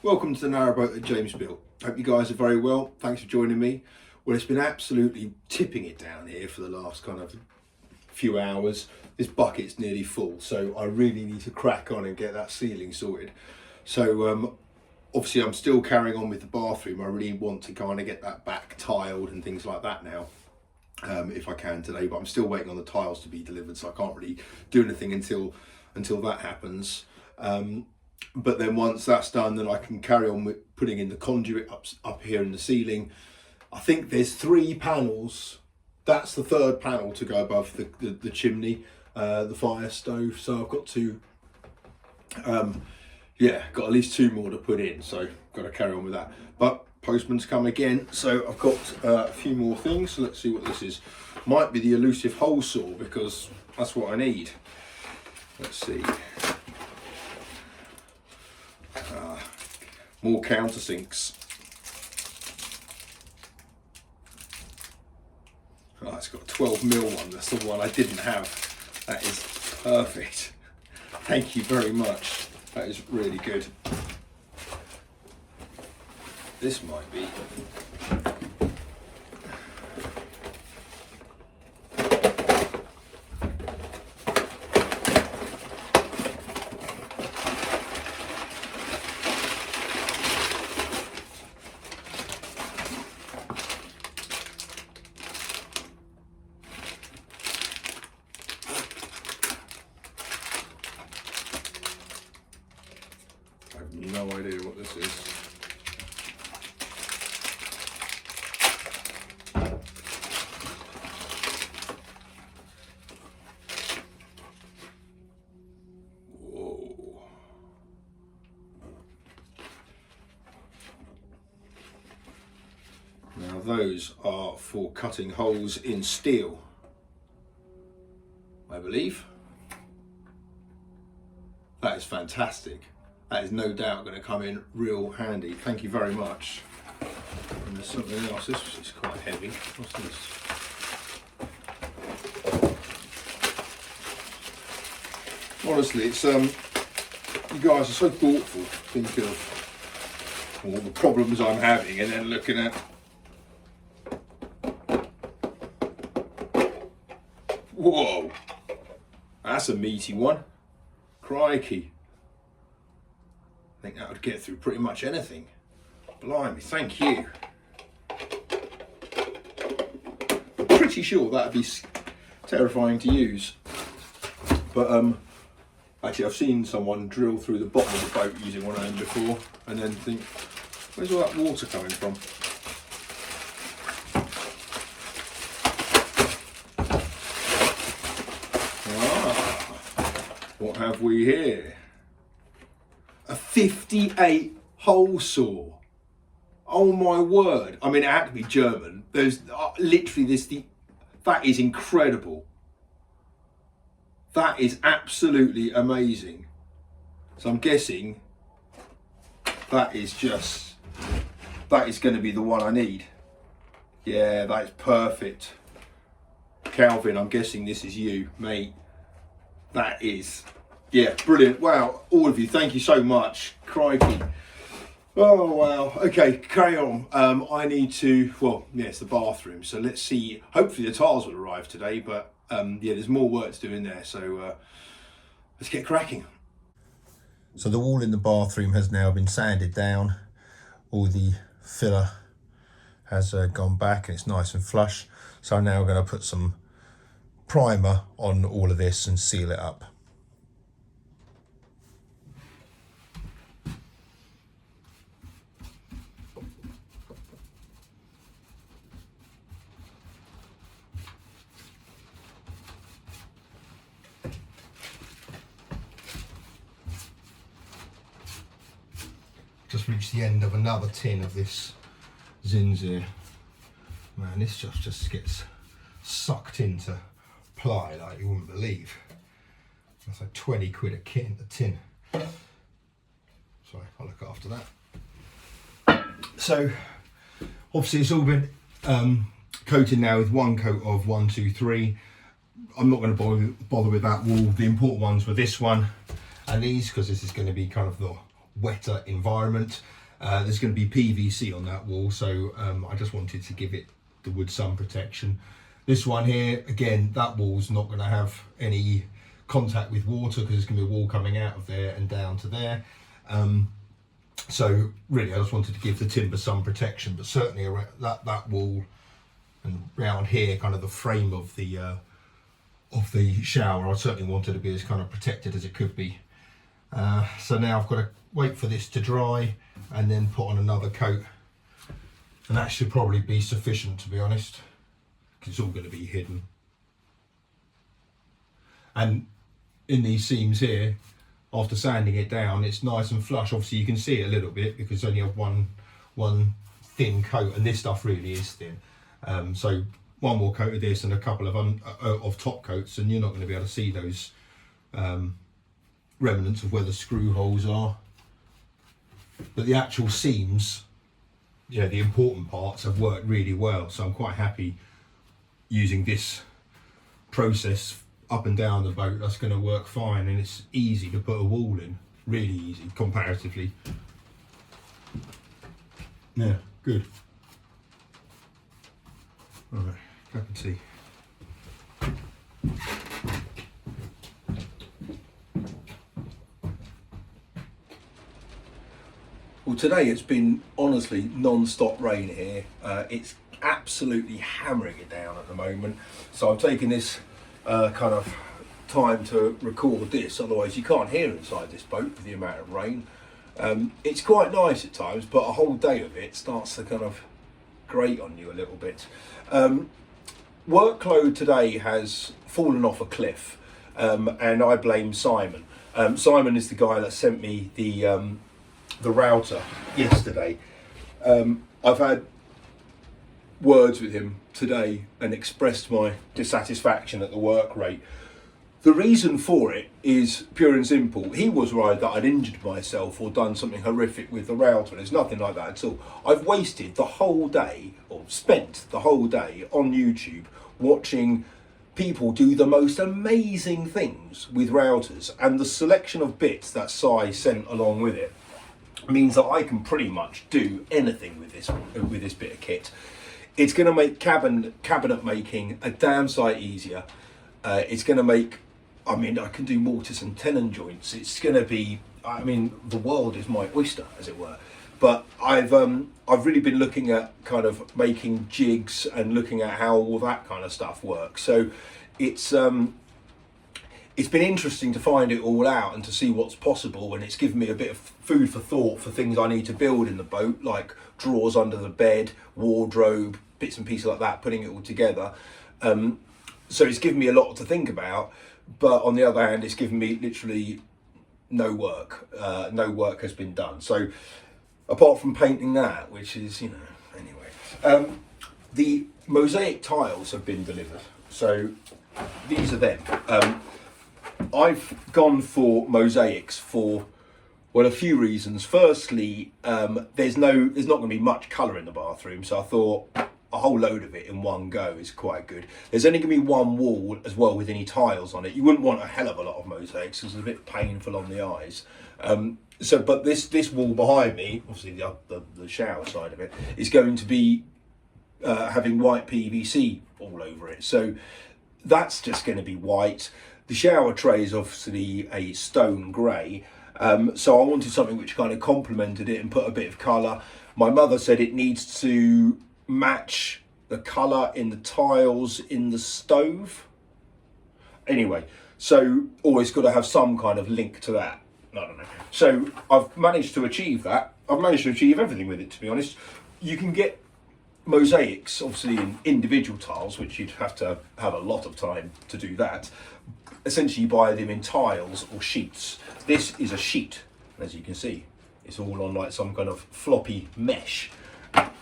Welcome to the Narrowboat at James Built. Hope you guys are very well. Thanks for joining me. Well, it's been absolutely tipping it down here for the last kind of few hours. This bucket's nearly full, so I really need to crack on and get that ceiling sorted. So obviously I'm still carrying on with the bathroom. I really want to kind of get that back tiled and things like that now, if I can today, but I'm still waiting on the tiles to be delivered, so I can't really do anything until that happens. But then once that's done, then I can carry on with putting in the conduit up here in the ceiling. I think there's 3 panels. That's the 3rd panel to go above the chimney, the fire stove. So I've got to, got at least 2 more to put in. So got to carry on with that. But postman's come again. So I've got a few more things. So let's see what this is. Might be the elusive hole saw, because that's what I need. Let's see. More countersinks. Oh, it's got a 12mm one. That's the one I didn't have. That is perfect. Thank you very much. That is really good. This might be. No idea what this is. Whoa. Now those are for cutting holes in steel, I believe. That is fantastic. That is no doubt going to come in real handy. Thank you very much. And there's something else. This is quite heavy. What's this? Honestly, it's you guys are so thoughtful. Think of all the problems I'm having, and then looking at. Whoa, that's a meaty one. Crikey. I think that would get through pretty much anything. Blimey, thank you. I'm pretty sure that'd be terrifying to use. But actually I've seen someone drill through the bottom of the boat using one of them before, and then think, where's all that water coming from? What have we here? A 58 hole saw. Oh my word. I mean, it had to be German. There's literally that is incredible. That is absolutely amazing. So I'm guessing that is going to be the one I need. Yeah, that is perfect. Calvin, I'm guessing this is you, mate. That is, yeah, brilliant. Wow, all of you, thank you so much. Crikey. Oh, wow. Okay, carry on. I need to, well, yeah, it's the bathroom. So let's see. Hopefully the tiles will arrive today, but yeah, there's more work to do in there. So let's get cracking. So the wall in the bathroom has now been sanded down. All the filler has gone back and it's nice and flush. So I'm now going to put some primer on all of this and seal it up. Just reached the end of another tin of this Zinzir. Man, this stuff just gets sucked into ply like you wouldn't believe. That's like 20 quid a tin. Sorry, I'll look after that. So obviously it's all been coated now with one coat of 1, 2, 3. I'm not going to bother with that wall. The important ones were this one and these, because this is going to be kind of the wetter environment. There's going to be PVC on that wall, so I just wanted to give it the wood sun protection. This one here, again, that wall's not going to have any contact with water because there's going to be a wall coming out of there and down to there. So really I just wanted to give the timber some protection, but certainly around that wall and round here, kind of the frame of the shower, I certainly wanted to be as kind of protected as it could be. So now I've got to wait for this to dry and then put on another coat, and that should probably be sufficient, to be honest, because it's all going to be hidden. And in these seams here, after sanding it down, it's nice and flush. Obviously you can see it a little bit because only have one thin coat, and this stuff really is thin. So one more coat of this and a couple of top coats, and you're not going to be able to see those remnants of where the screw holes are. But the actual seams, you know, the important parts have worked really well, so I'm quite happy using this process up and down the boat. That's going to work fine, and it's easy to put a wall in, really easy comparatively. Yeah, good. All right, cup of tea. Well, today it's been honestly non-stop rain here. It's absolutely hammering it down at the moment, so I'm taking this kind of time to record this, otherwise you can't hear inside this boat with the amount of rain. It's quite nice at times, but a whole day of it starts to kind of grate on you a little bit. Workload today has fallen off a cliff, and I blame Simon. Simon is the guy that sent me the router yesterday. I've had words with him today and expressed my dissatisfaction at the work rate. The reason for it is pure and simple. He was worried that I'd injured myself or done something horrific with the router. There's nothing like that at all. I've wasted the whole day, or spent the whole day on YouTube watching people do the most amazing things with routers, and the selection of bits that Si sent along with it means that I can pretty much do anything with this bit of kit. It's going to make cabinet making a damn sight easier. It's going to make, I mean, I can do mortise and tenon joints. It's going to be, I mean, the world is my oyster, as it were. But I've really been looking at kind of making jigs and looking at how all that kind of stuff works. So it's been interesting to find it all out and to see what's possible, and it's given me a bit of food for thought for things I need to build in the boat, like drawers under the bed, wardrobe, bits and pieces like that, putting it all together. So it's given me a lot to think about, but on the other hand, it's given me literally no work. No work has been done. So apart from painting that, which is, you know, anyway. The mosaic tiles have been delivered. So these are them. I've gone for mosaics for, well, a few reasons. Firstly, there's not going to be much colour in the bathroom, so I thought a whole load of it in one go is quite good. There's only going to be one wall as well with any tiles on it. You wouldn't want a hell of a lot of mosaics because it's a bit painful on the eyes. But this wall behind me, obviously the shower side of it, is going to be having white PVC all over it. So that's just going to be white. The shower tray is obviously a stone grey, so I wanted something which kind of complemented it and put a bit of colour. My mother said it needs to match the colour in the tiles in the stove. Anyway, so always got to have some kind of link to that. I don't know. So I've managed to achieve that. I've managed to achieve everything with it, to be honest. You can get mosaics, obviously, in individual tiles, which you'd have to have a lot of time to do that. Essentially, you buy them in tiles or sheets. This is a sheet, as you can see. It's all on like some kind of floppy mesh.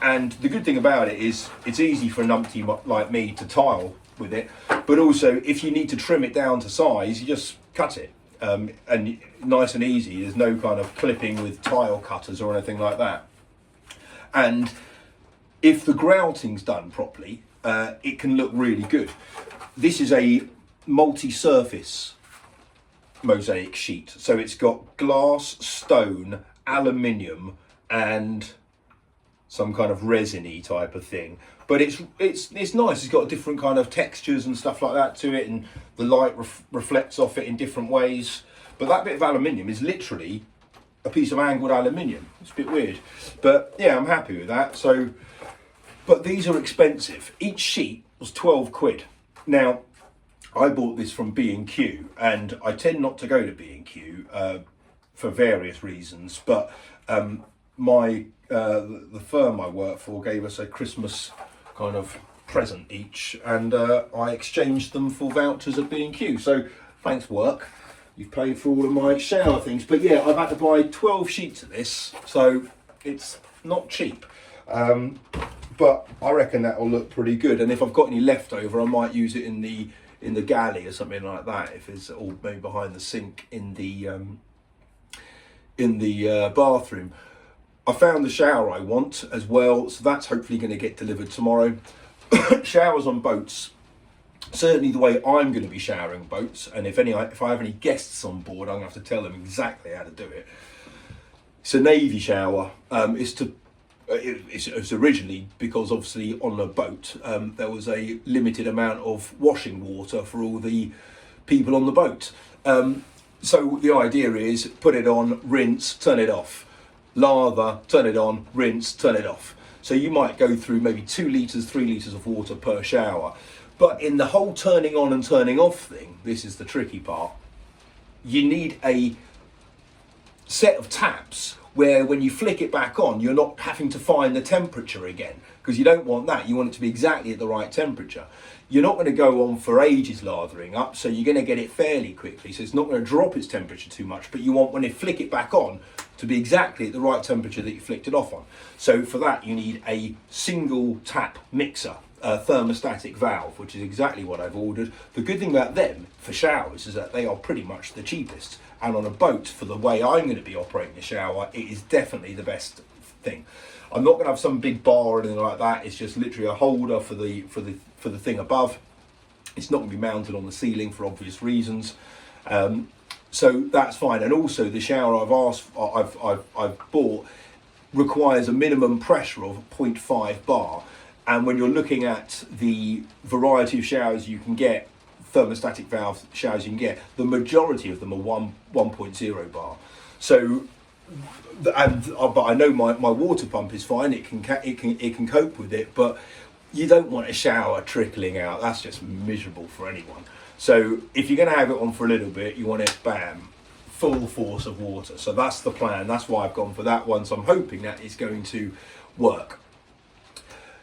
And the good thing about it is it's easy for a numpty like me to tile with it, but also if you need to trim it down to size, you just cut it. And nice and easy. There's no kind of clipping with tile cutters or anything like that. And if the grouting's done properly, it can look really good. This is a multi-surface mosaic sheet, so it's got glass, stone aluminium and some kind of resiny type of thing, but it's nice. It's got different kind of textures and stuff like that to it, and the light reflects off it in different ways. But that bit of aluminium is literally a piece of angled aluminium. It's a bit weird, but yeah, I'm happy with that. So, but these are expensive. Each sheet was 12 quid. Now, I bought this from B&Q, and I tend not to go to B&Q for various reasons, but the firm I work for gave us a Christmas kind of present each, and I exchanged them for vouchers at B&Q. So thanks, work. You've paid for all of my shower things. But yeah, I've had to buy 12 sheets of this, so it's not cheap. But I reckon that'll look pretty good. And if I've got any left over, I might use it in the galley or something like that. If it's all maybe behind the sink in the bathroom. I found the shower I want as well, so that's hopefully going to get delivered tomorrow. Showers on boats, certainly the way I'm going to be showering boats, and if I have any guests on board, I'm going to have to tell them exactly how to do it. It's a navy shower. It's originally because obviously on a boat there was a limited amount of washing water for all the people on the boat. So the idea is put it on, rinse, turn it off. Lather, turn it on, rinse, turn it off. So you might go through maybe 2 litres, 3 litres of water per shower. But in the whole turning on and turning off thing, this is the tricky part, you need a set of taps where when you flick it back on, you're not having to find the temperature again, because you don't want that. You want it to be exactly at the right temperature. You're not going to go on for ages lathering up, so you're going to get it fairly quickly, so it's not going to drop its temperature too much, but you want, when you flick it back on, to be exactly at the right temperature that you flicked it off on. So for that, you need a single tap mixer, a thermostatic valve, which is exactly what I've ordered. The good thing about them for showers is that they are pretty much the cheapest, and on a boat, for the way I'm going to be operating the shower, it is definitely the best thing. I'm not going to have some big bar or anything like that. It's just literally a holder for the thing above. It's not going to be mounted on the ceiling for obvious reasons, so that's fine. And also the shower I've bought requires a minimum pressure of 0.5 bar. And when you're looking at the variety of showers you can get, thermostatic valve showers you can get, the majority of them are 1.0 bar. So, but I know my water pump is fine. It can cope with it, but you don't want a shower trickling out. That's just miserable for anyone. So if you're going to have it on for a little bit, you want it, bam, full force of water. So that's the plan. That's why I've gone for that one. So I'm hoping that it's going to work.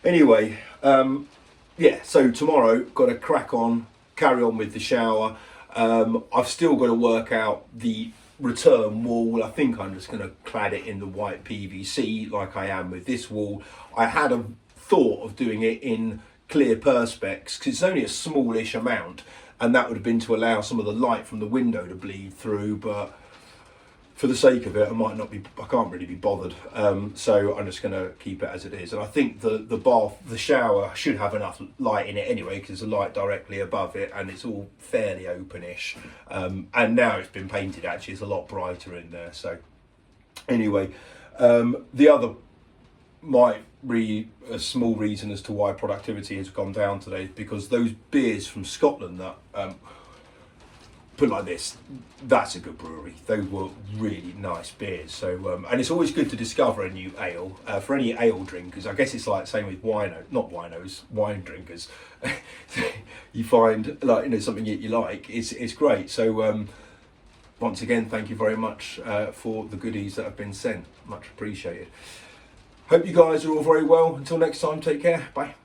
Anyway, yeah, so tomorrow, got to crack on, carry on with the shower. I've still got to work out the return wall. I think I'm just going to clad it in the white PVC like I am with this wall. I had a thought of doing it in clear perspex because it's only a smallish amount, and that would have been to allow some of the light from the window to bleed through, but for the sake of it, I can't really be bothered. So I'm just going to keep it as it is. And I think the shower should have enough light in it anyway, because there's a light directly above it, and it's all fairly openish. And now it's been painted, actually, it's a lot brighter in there. So anyway, the other might be a small reason as to why productivity has gone down today is because those beers from Scotland that put it like this, that's a good brewery. Those were really nice beers. So and it's always good to discover a new ale. For any ale drinkers, I guess it's like same with wine drinkers. You find, like, you know, something that you like, it's great. So once again, thank you very much for the goodies that have been sent. Much appreciated. Hope you guys are all very well. Until next time, take care. Bye.